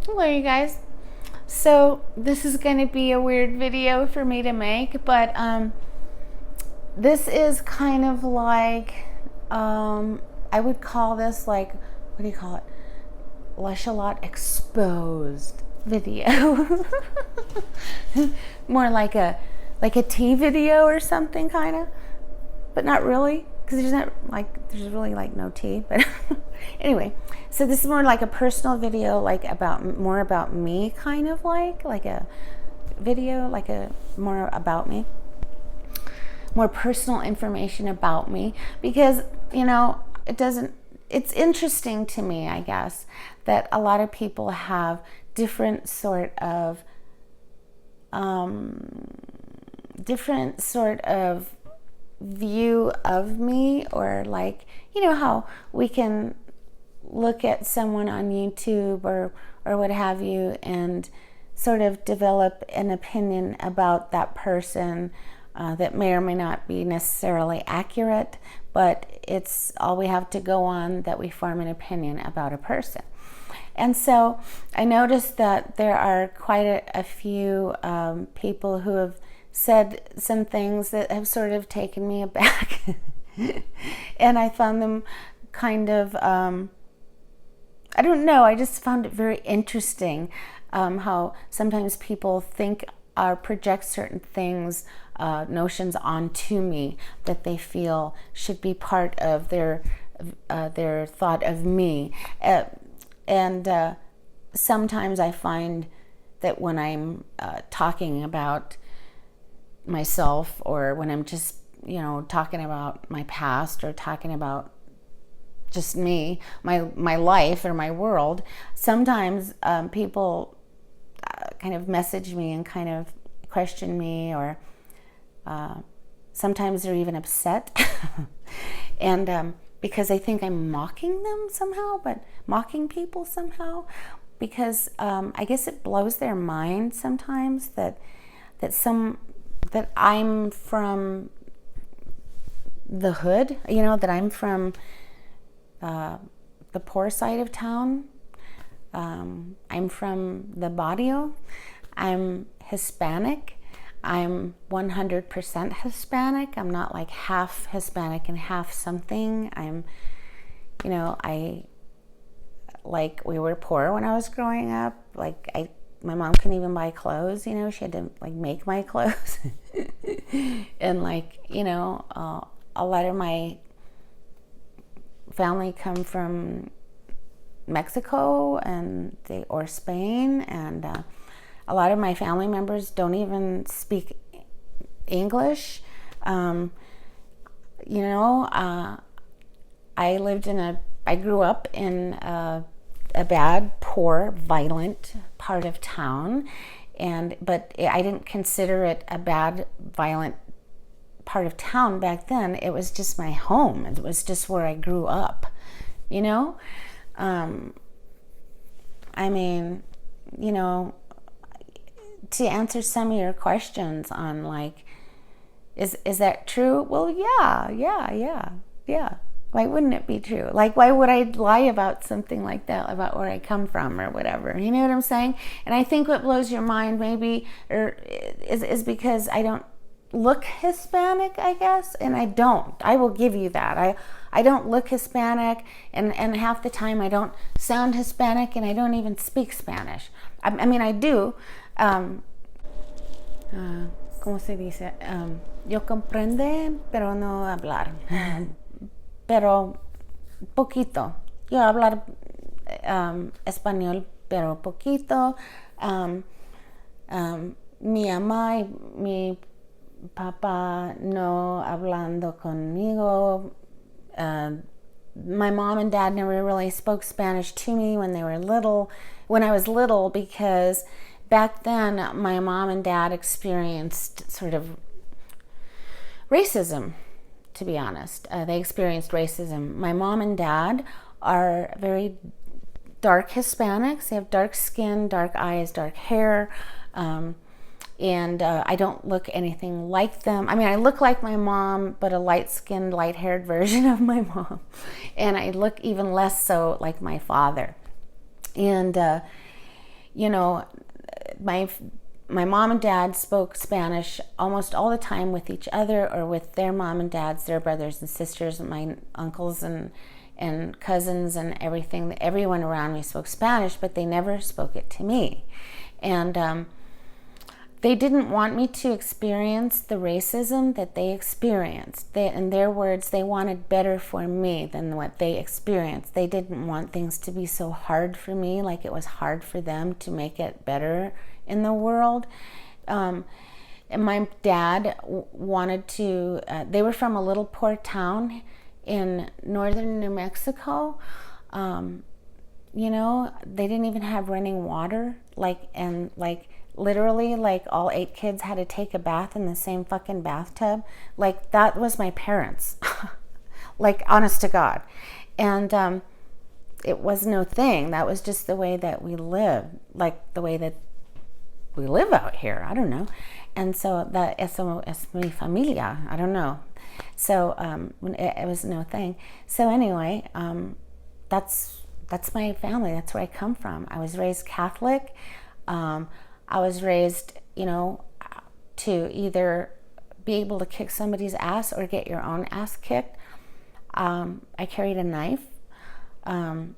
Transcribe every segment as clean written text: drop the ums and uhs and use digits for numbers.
Hello, you guys. So this is going to be a weird video for me to make, but this is kind of like I would call this like, what do you call it? Lush a lot exposed video. More like a tea video or something, kind of, but not really, because there's really like no tea. But anyway, so this is more like a personal video, like more about me, kind of like a video, like a more about me, more personal information about me, because it's interesting to me, I guess, that a lot of people have different sort of view of me, or like, how we can look at someone on YouTube or what have you, and sort of develop an opinion about that person that may or may not be necessarily accurate, but it's all we have to go on, that we form an opinion about a person. And so I noticed that there are quite a few people who have said some things that have sort of taken me aback. And I found them kind of, I don't know, I just found it very interesting how sometimes people think or project certain things, notions onto me that they feel should be part of their thought of me. And sometimes I find that when I'm talking about myself, or when I'm just, talking about my past, or talking about just me, my life or my world, sometimes people kind of message me and kind of question me, or sometimes they're even upset. And because they think I'm mocking them somehow, but mocking people somehow, because I guess it blows their mind sometimes that I'm from the hood, that I'm from the poor side of town. I'm from the barrio. I'm Hispanic. I'm 100% Hispanic. I'm not like half Hispanic and half something. We were poor when I was growing up. My mom couldn't even buy clothes, she had to like make my clothes. And a lot of my family come from Mexico or Spain, and a lot of my family members don't even speak English. I grew up in a bad, poor, violent part of town, but I didn't consider it a bad, violent part of town back then. It was just my home. It was just where I grew up, to answer some of your questions on like, is that true? Well, yeah. Why wouldn't it be true? Like, why would I lie about something like that, about where I come from or whatever? You know what I'm saying? And I think what blows your mind maybe is because I don't look Hispanic, I guess, and I don't. I will give you that. I don't look Hispanic, and half the time I don't sound Hispanic, and I don't even speak Spanish. I mean, I do. ¿Cómo se dice? Yo comprende, pero no hablar. Pero poquito. Yo hablar español, pero poquito. Mi mamá y mi papá no hablando conmigo. My mom and dad never really spoke Spanish to me when I was little, because back then my mom and dad experienced sort of racism, to be honest. They experienced racism. My mom and dad are very dark Hispanics. They have dark skin, dark eyes, dark hair. And I don't look anything like them. I mean, I look like my mom, but a light-skinned, light-haired version of my mom. And I look even less so like my father. And you know, my mom and dad spoke Spanish almost all the time with each other, or with their mom and dads, their brothers and sisters, and my uncles and cousins and everything. Everyone around me spoke Spanish, but they never spoke it to me. And they didn't want me to experience the racism that they experienced. In their words, they wanted better for me than what they experienced. They didn't want things to be so hard for me, like it was hard for them to make it better in the world. And my dad wanted to, they were from a little poor town in northern New Mexico. You know, they didn't even have running water, literally, like, all 8 kids had to take a bath in the same fucking bathtub. Like, that was my parents. Like, honest to God. And it was no thing. That was just the way that we live, like the way that we live out here. I don't know. And so that eso es mi familia. I don't know. So it was no thing. So anyway, that's my family. That's where I come from. I was raised Catholic. I was raised, you know, to either be able to kick somebody's ass or get your own ass kicked. I carried a knife. You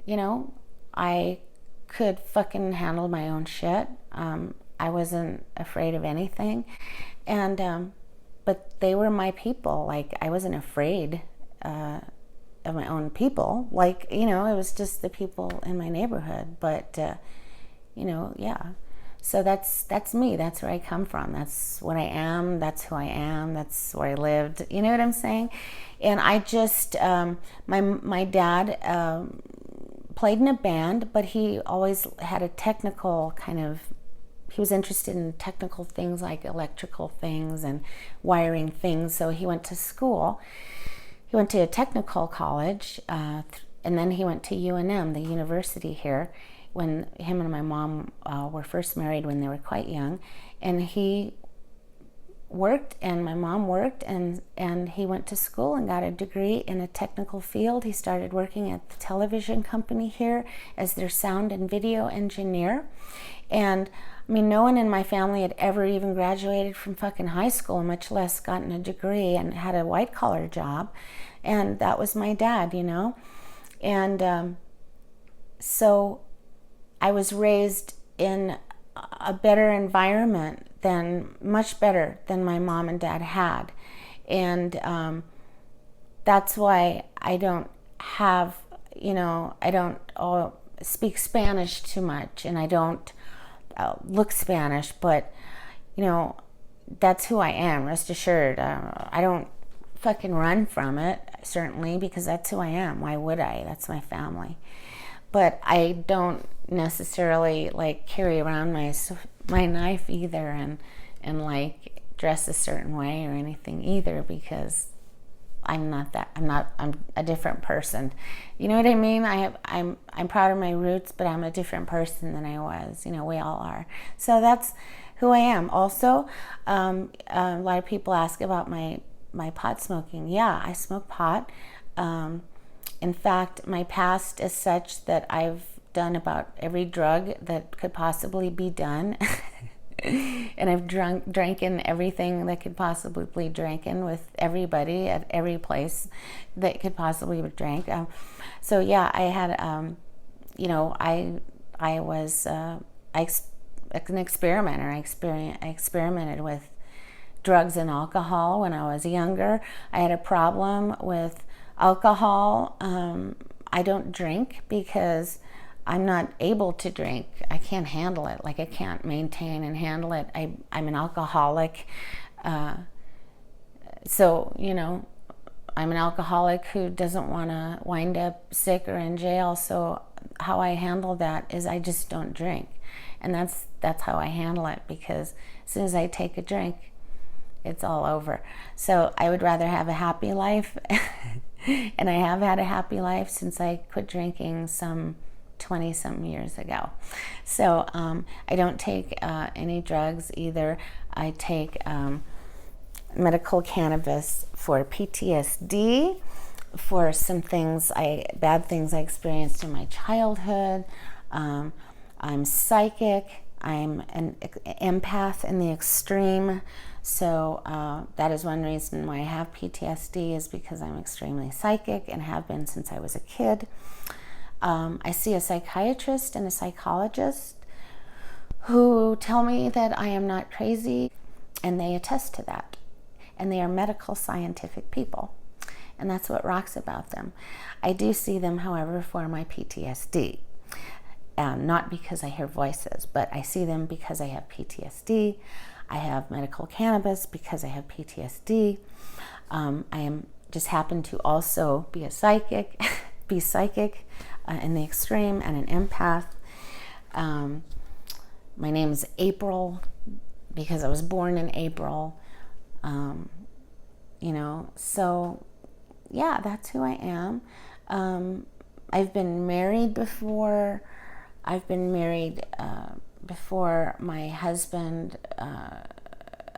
know, I could fucking handle my own shit. I wasn't afraid of anything. And, but they were my people. Like, I wasn't afraid of my own people. Like, you know, it was just the people in my neighborhood. But, you know, yeah. So that's me. That's where I come from. That's what I am. That's who I am. That's where I lived. You know what I'm saying? And I just, my dad played in a band, but he always had a technical kind of, he was interested in technical things like electrical things and wiring things. So he went to school. He went to a technical college, and then he went to UNM, the university here, when him and my mom were first married when they were quite young. And he worked and my mom worked, and he went to school and got a degree in a technical field. He started working at the television company here as their sound and video engineer. And I mean, no one in my family had ever even graduated from fucking high school, much less gotten a degree and had a white collar job. And that was my dad, you know. And so I was raised in a better environment much better than my mom and dad had. And that's why I don't have, you know, I don't speak Spanish too much, and I don't look Spanish, but, you know, that's who I am, rest assured. I don't fucking run from it, certainly, because that's who I am. Why would I? That's my family. But I don't necessarily like carry around my knife either, and like dress a certain way or anything either, because I'm a different person. You know what I mean? I'm proud of my roots, but I'm a different person than I was. You know, we all are. So that's who I am. Also, a lot of people ask about my pot smoking. Yeah, I smoke pot. In fact, my past is such that I've done about every drug that could possibly be done. And I've drank in everything that could possibly be drinking with everybody at every place that could possibly be drank. So yeah, I had, you know, I was an experimenter. I experimented with drugs and alcohol when I was younger. I had a problem with alcohol. I don't drink because I'm not able to drink. I can't handle it. Like, I can't maintain and handle it. I'm an alcoholic. So, you know, I'm an alcoholic who doesn't want to wind up sick or in jail. So how I handle that is I just don't drink. And that's how I handle it, because as soon as I take a drink, it's all over. So I would rather have a happy life. And I have had a happy life since I quit drinking some 20-something years ago. So I don't take any drugs either. I take medical cannabis for PTSD, for some things, bad things I experienced in my childhood. I'm psychic. I'm an empath in the extreme. So that is one reason why I have PTSD, is because I'm extremely psychic and have been since I was a kid. I see a psychiatrist and a psychologist who tell me that I am not crazy, and they attest to that. And they are medical scientific people. And that's what rocks about them. I do see them, however, for my PTSD. Not because I hear voices, but I see them because I have PTSD. I have medical cannabis because I have PTSD. Just happen to also be a psychic, in the extreme, and an empath. My name is April because I was born in April. So yeah, that's who I am. I've been married before. I've been married before my husband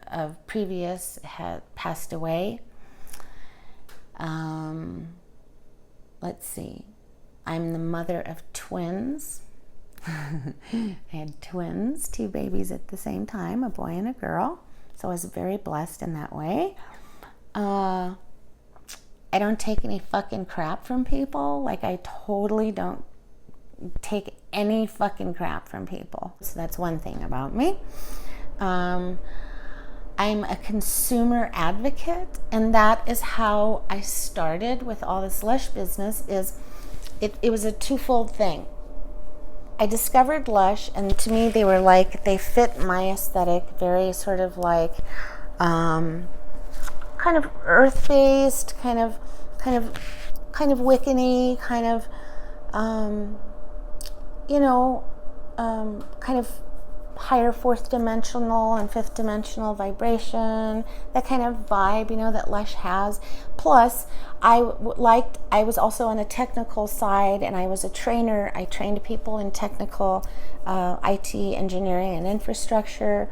of previous had passed away. Let's see. I'm the mother of twins. I had twins, 2 babies at the same time, a boy and a girl. So I was very blessed in that way. I don't take any fucking crap from people. Like, I totally don't take any fucking crap from people. So that's one thing about me. I'm a consumer advocate, and that is how I started with all this Lush business. It was a twofold thing. I discovered Lush, and to me they fit my aesthetic, very sort of like kind of earth-based, kind of Wiccan-y, kind of kind of higher 4th dimensional and 5th dimensional vibration, that kind of vibe, that Lush has. Plus, I was also on a technical side, and I was a trainer. I trained people in technical IT engineering and infrastructure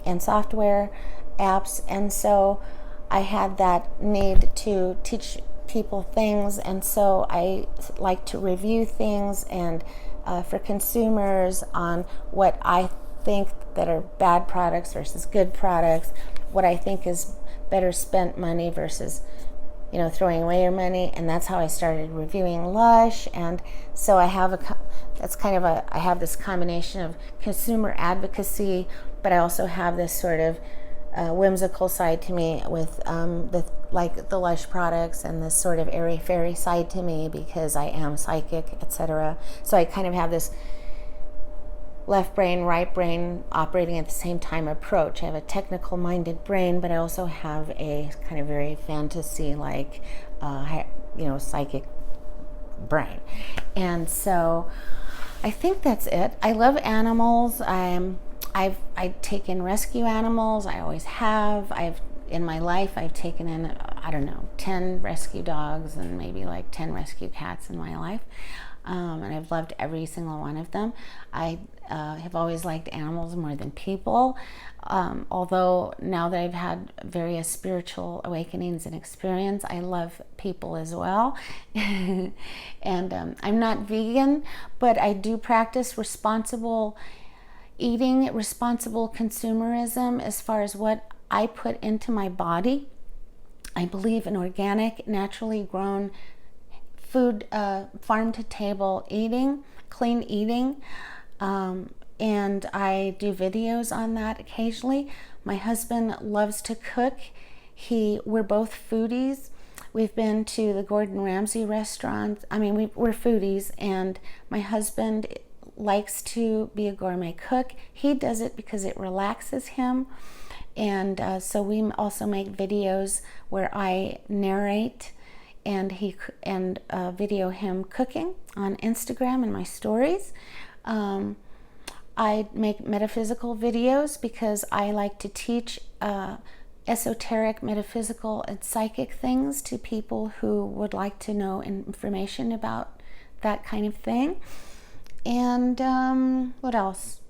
and software apps, and so I had that need to teach people things, and so I like to review things and for consumers on what I think that are bad products versus good products, what I think is better spent money versus throwing away your money. And that's how I started reviewing Lush. And so I have I have this combination of consumer advocacy, but I also have this sort of whimsical side to me with the Lush products, and this sort of airy-fairy side to me because I am psychic, etc. So I kind of have this left brain, right brain operating at the same time approach. I have a technical minded brain, but I also have a kind of very fantasy psychic brain. And so I think that's it. I love animals. I've taken rescue animals. I always have. In my life, I've taken in, 10 rescue dogs and maybe 10 rescue cats in my life. And I've loved every single one of them. I have always liked animals more than people. Although now that I've had various spiritual awakenings and experience, I love people as well. And I'm not vegan, but I do practice responsible eating, responsible consumerism as far as what I put into my body. I believe in organic, naturally grown food, farm to table eating, clean eating, and I do videos on that occasionally. My husband loves to cook. We're both foodies. We've been to the Gordon Ramsay restaurant. We're foodies, and my husband likes to be a gourmet cook. He does it because it relaxes him. And so we also make videos where I narrate and video him cooking on Instagram and my stories. I make metaphysical videos because I like to teach esoteric, metaphysical, and psychic things to people who would like to know information about that kind of thing. And what else?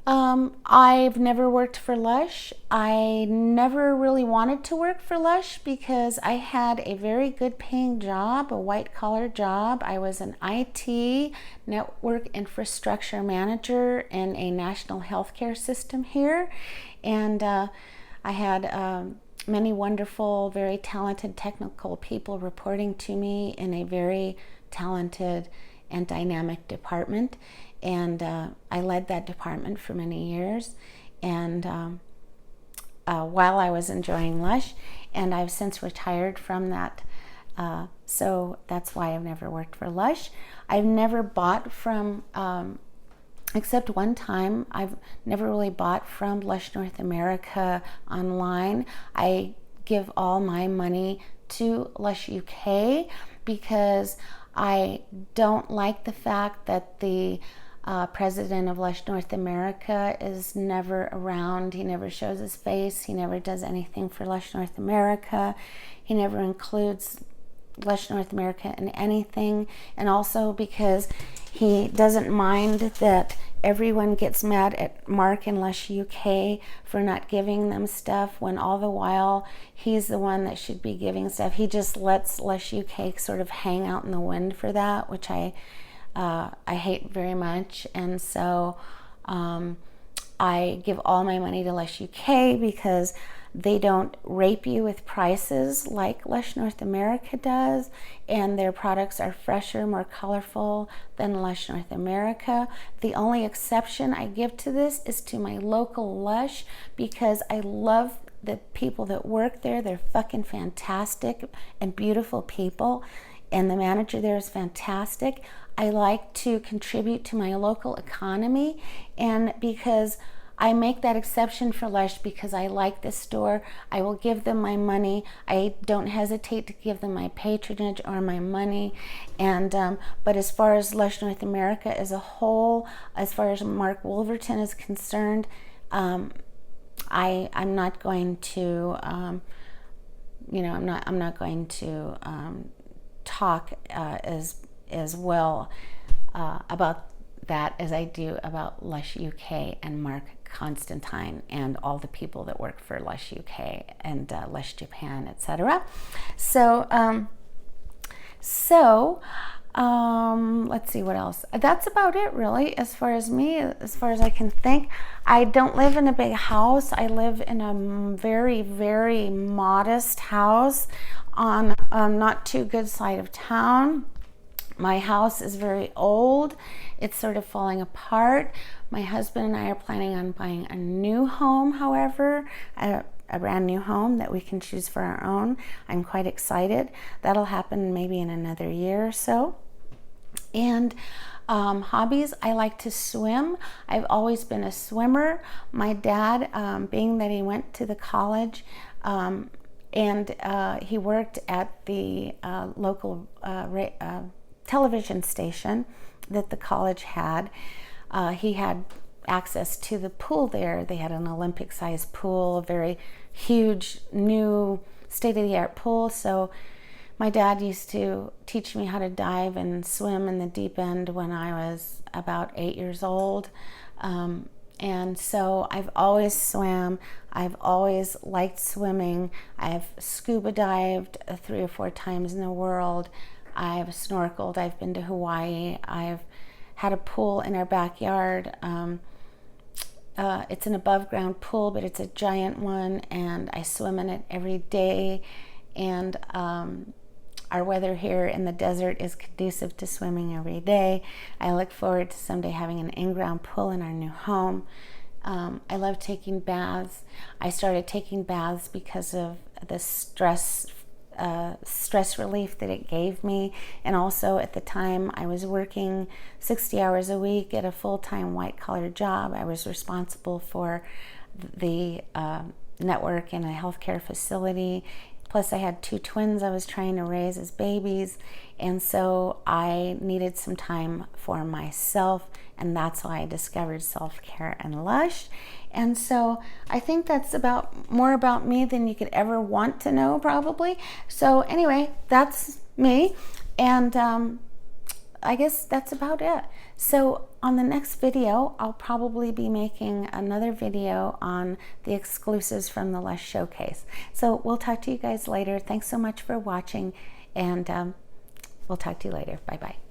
I've never worked for Lush. I never really wanted to work for Lush because I had a very good paying job, a white collar job. I was an IT network infrastructure manager in a national healthcare system here. And I had many wonderful, very talented technical people reporting to me in a very talented and dynamic department. And I led that department for many years, and while I was enjoying Lush, and I've since retired from that. So that's why I've never worked for Lush. I've never bought from, except one time, I've never really bought from Lush North America online. I give all my money to Lush UK because I don't like the fact that the president of Lush North America is never around. He never shows his face. He never does anything for Lush North America. He never includes Lush North America in anything. And also because he doesn't mind that everyone gets mad at Mark and Lush UK for not giving them stuff when all the while he's the one that should be giving stuff. He just lets Lush UK sort of hang out in the wind for that, which I hate very much. And so I give all my money to Lush UK because they don't rape you with prices like Lush North America does, and their products are fresher, more colorful than Lush North America. The only exception I give to this is to my local Lush because I love the people that work there. They're fucking fantastic and beautiful people, and the manager there is fantastic. I like to contribute to my local economy, and because I make that exception for Lush because I like this store, I will give them my money. I don't hesitate to give them my patronage or my money. And but as far as Lush North America as a whole, as far as Mark Wolverton is concerned, I'm not going to, I'm not going to talk as well about that as I do about Lush UK and Mark Constantine and all the people that work for Lush UK and Lush Japan, etc. So let's see what else. That's about it, really, as far as me, as far as I can think. I don't live in a big house. I live in a very, very modest house on not too good side of town. My house is very old. It's sort of falling apart. My husband and I are planning on buying a new home, however, a brand new home that we can choose for our own. I'm quite excited. That'll happen maybe in another year or so. And hobbies, I like to swim. I've always been a swimmer. My dad, being that he went to the college, and he worked at the local television station that the college had. He had access to the pool there. They had an Olympic-sized pool, a very huge, new, state-of-the-art pool. So my dad used to teach me how to dive and swim in the deep end when I was about 8 years old. And so I've always swam. I've always liked swimming. I've scuba dived 3 or 4 times in the world. I've snorkeled. I've been to Hawaii. I've had a pool in our backyard. It's an above ground pool, but it's a giant one, and I swim in it every day. And our weather here in the desert is conducive to swimming every day. I look forward to someday having an in-ground pool in our new home. I love taking baths. I started taking baths because of the stress relief that it gave me, and also at the time I was working 60 hours a week at a full-time white-collar job. I was responsible for the network in a healthcare facility. Plus I had 2 twins I was trying to raise as babies, and so I needed some time for myself, and that's why I discovered self-care and Lush. And so I think that's more about me than you could ever want to know, probably. So anyway, that's me. And I guess that's about it. So on the next video, I'll probably be making another video on the exclusives from the Lush showcase. So we'll talk to you guys later. Thanks so much for watching, and we'll talk to you later. Bye-bye.